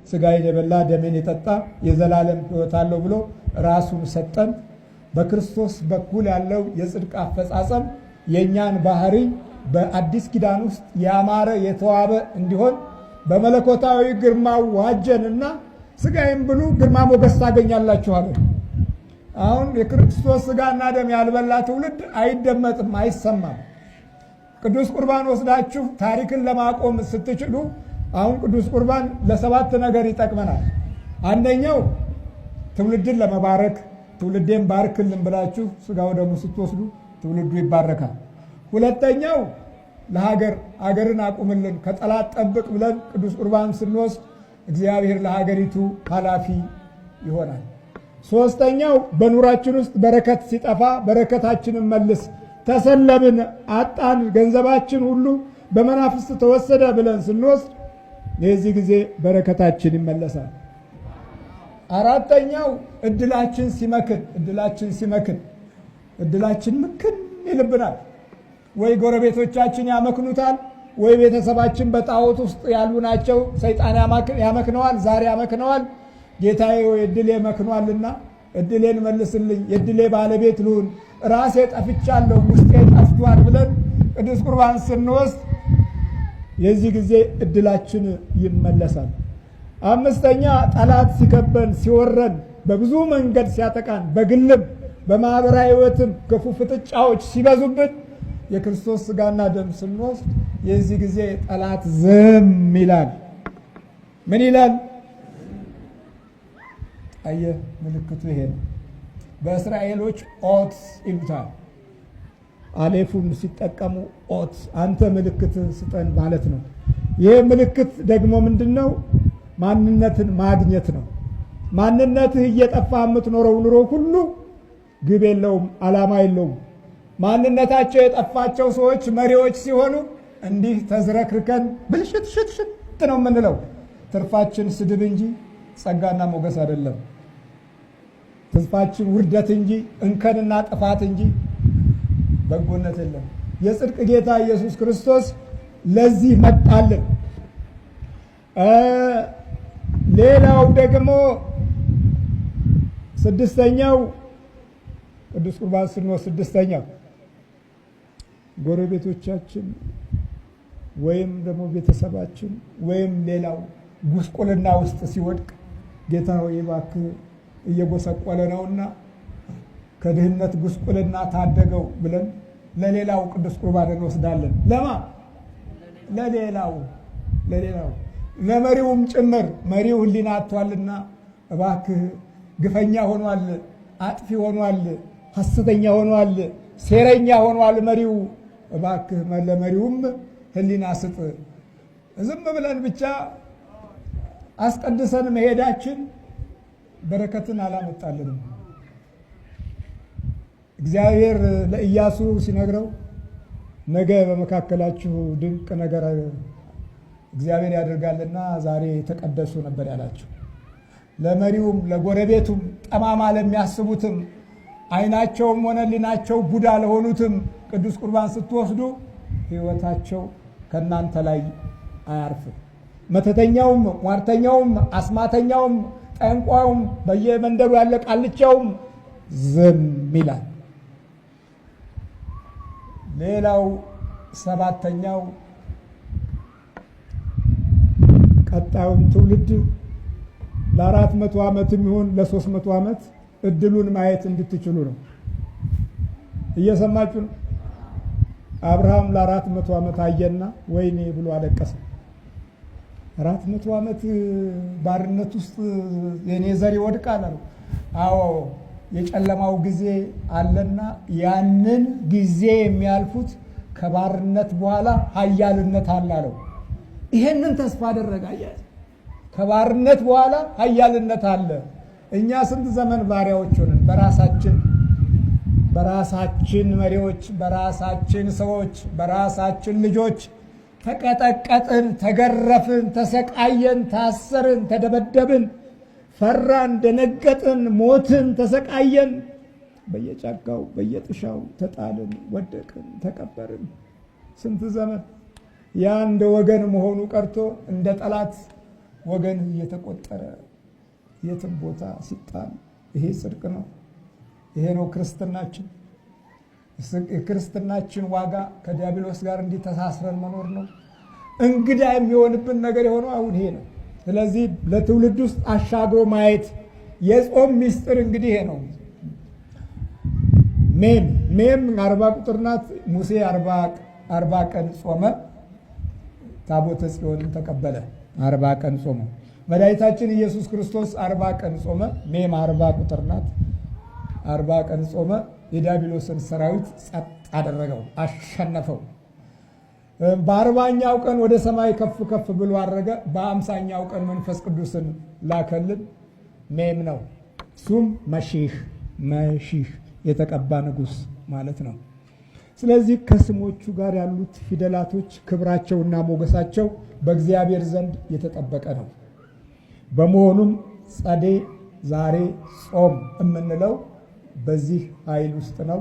ስጋዬን የበላ ደሜን የጠጣ የዘላለም ሕይወት አለው ብሎ ራሱን ሰጠን። በክርስቶስ በኩል ያለው የጽድቅ አፈጻጸም የእኛን ባህሪ በአዲስ ኪዳን ውስጥ ያማረ የተዋበ እንዲሆን በመለኮታዊ ግርማው ዋጀንና ስጋዬን ብሉ ግርማ ሞገስ ታገኛላችሁ አለ። አሁን የክርስቶስ ስጋና ደም ያልበላ ትውልድ አይደመጥም፣ አይሰማም። ቅዱስ ቁርባን ወስዳችሁ ታሪክን ለማቆም ስትችሉ አሁን ቅዱስ ቁርባን ለሰባት ነገር ይጠቅመናል። አንደኛው ትውልድን ለመባረክ ትውልዴን ባርክልን ብላችሁ ስጋው ደሙ ስትወስዱ ትውልዱ ይባረካል። ሁለተኛው ለሀገርን አቁምልን ከጠላት ጠብቅ ብለን ቅዱስ ቁርባን ስንወስድ እግዚአብሔር ለሀገሪቱ ኃላፊ ይሆናል። ሶስተኛው በኑራችን ውስጥ በረከት ሲጠፋ በረከታችንን መልስ፣ ተሰለብን፣ አጣን፣ ገንዘባችን ሁሉ በመናፍስት ተወሰደ ብለን ስንወስድ የዚህ ጊዜ በረከታችን ይመለሳል። አራተኛው እድላችን ሲመክን እድላችን ምክን ይልብናል። ወይ ጎረቤቶቻችን ያመክኑታል፣ ወይ ቤተሰባችን በጣዖት ውስጥ ያሉ ናቸው፣ ሰይጣን ያመክነዋል፣ ዛሬ ያመክነዋል። ጌታዬ ወይ እድሌ መክኗልና እድሌን መልስልኝ፣ የእድሌ ባለቤት ልሁን፣ ራሴ ጠፍቻለሁ፣ ውስጤ ጠፍቷል ብለን ቅዱስ ቁርባን ስንወስድ የዚህ ጊዜ እድላችን ይመለሳል። አምስተኛ ጠላት ሲከበን ሲወረን በብዙ መንገድ ሲያጠቃን በግልም በማህበራዊ ሕይወትም ክፉ ፍጥጫዎች ሲበዙብን የክርስቶስ ስጋና ደም ስንወስድ የዚህ ጊዜ ጠላት ዝም ይላል። ምን ይላል? አየህ፣ ምልክቱ ይሄ ነው። በእስራኤሎች ኦት ይሉታል። አሌፉን ሲጠቀሙ ኦት፣ አንተ ምልክት ስጠን ማለት ነው። ይህ ምልክት ደግሞ ምንድነው? ማንነትን ማግኘት ነው። ማንነትህ እየጠፋ የምትኖረው ኑሮ ሁሉ ግብ የለውም፣ ዓላማ የለውም። ማንነታቸው የጠፋቸው ሰዎች መሪዎች ሲሆኑ እንዲህ ተዝረክርከን ብልሽት ሽት ነው የምንለው። ትርፋችን ስድብ እንጂ ጸጋና ሞገስ አይደለም። ትርፋችን ውርደት እንጂ እንከንና ጥፋት እንጂ በጎነት የለም። የጽድቅ ጌታ ኢየሱስ ክርስቶስ ለዚህ መጣልን። ሌላው ደግሞ ስድስተኛው ቅዱስ ቁርባን ስንወስድ ስድስተኛው ጎረቤቶቻችን ወይም ደግሞ ቤተሰባችን ወይም ሌላው ጉስቁልና ውስጥ ሲወድቅ ጌታ ሆይ እባክህ እየጎሰቆለ ነውና ከድህነት ጉስቁልና ታደገው ብለን ለሌላው ቅዱስ ቁርባን እንወስዳለን። ለማ ለሌላው ለመሪውም ጭምር። መሪው ሕሊና አጥቷልና እባክህ ግፈኛ ሆኗል፣ አጥፊ ሆኗል፣ ሐሰተኛ ሆኗል፣ ሴረኛ ሆኗል መሪው፣ እባክህ ለመሪውም ሕሊና ስጥ። ዝም ብለን ብቻ አስቀድሰን መሄዳችን በረከትን አላመጣልንም። እግዚአብሔር ለኢያሱ ሲነግረው ነገ በመካከላችሁ ድንቅ ነገር እግዚአብሔር ያደርጋልና ዛሬ ተቀደሱ ነበር ያላቸው። ለመሪውም ለጎረቤቱም ጠማማ ለሚያስቡትም ዓይናቸውም ሆነ ሕሊናቸው ቡዳ ለሆኑትም ቅዱስ ቁርባን ስትወስዱ ሕይወታቸው ከእናንተ ላይ አያርፍም። መተተኛውም፣ ሟርተኛውም፣ አስማተኛውም፣ ጠንቋዩም፣ በየመንደሩ ያለ ቃልቻውም ዝም ይላል። ሌላው ሰባተኛው ቀጣዩን ትውልድ ለ400 ዓመት የሚሆን ለ300 ዓመት እድሉን ማየት እንድትችሉ ነው። እየሰማችሁ ነው። አብርሃም ለ400 ዓመት አየና ወይኔ ብሎ አለቀሰ። 400 ዓመት ባርነት ውስጥ የኔ ዘር ይወድቃል አለው። አዎ የጨለማው ጊዜ አለና ያንን ጊዜ የሚያልፉት ከባርነት በኋላ ኃያልነት አለ አለው። ይሄንን ተስፋ አደረገ። ከባርነት በኋላ ኃያልነት አለ። እኛ ስንት ዘመን ባሪያዎች ሆነን በራሳችን መሪዎች፣ በራሳችን ሰዎች፣ በራሳችን ልጆች ተቀጠቀጥን፣ ተገረፍን፣ ተሰቃየን፣ ታሰርን፣ ተደበደብን፣ ፈራን፣ ደነገጥን፣ ሞትን፣ ተሰቃየን። በየጫካው በየጥሻው ተጣልን፣ ወደቅን፣ ተቀበርን። ስንት ዘመን ያ እንደ ወገን መሆኑ ቀርቶ እንደ ጠላት ወገን እየተቆጠረ የትም ቦታ ሲጣል ይሄ ጽድቅ ነው። ይሄ ነው ክርስትናችን። የክርስትናችን ዋጋ ከዲያብሎስ ጋር እንዲተሳስረን መኖር ነው። እንግዳ የሚሆንብን ነገር የሆነው አሁን ይሄ ነው። ስለዚህ ለትውልድ ውስጥ አሻግሮ ማየት የጾም ሚስጥር እንግዲህ ይሄ ነው። ሜም 40 ቁጥር ናት። ሙሴ 40 ቀን ጾመ፣ ታቦተ ጽዮንን ተቀበለ። 40 ቀን ጾመ። መድኃኒታችን ኢየሱስ ክርስቶስ 40 ቀን ጾመ። ሜም 40 ቁጥር ናት። 40 ቀን ጾመ። የዲያብሎስን ሰራዊት ጸጥ አደረገው፣ አሸነፈው። በ40ኛው ቀን ወደ ሰማይ ከፍ ከፍ ብሎ አረገ። በ50ኛው ቀን መንፈስ ቅዱስን ላከልን። ሜም ነው። እሱም መሺህ የተቀባ ንጉሥ ማለት ነው። ስለዚህ ከስሞቹ ጋር ያሉት ፊደላቶች ክብራቸውና ሞገሳቸው በእግዚአብሔር ዘንድ የተጠበቀ ነው። በመሆኑም ጸዴ ዛሬ ጾም የምንለው በዚህ ኃይል ውስጥ ነው።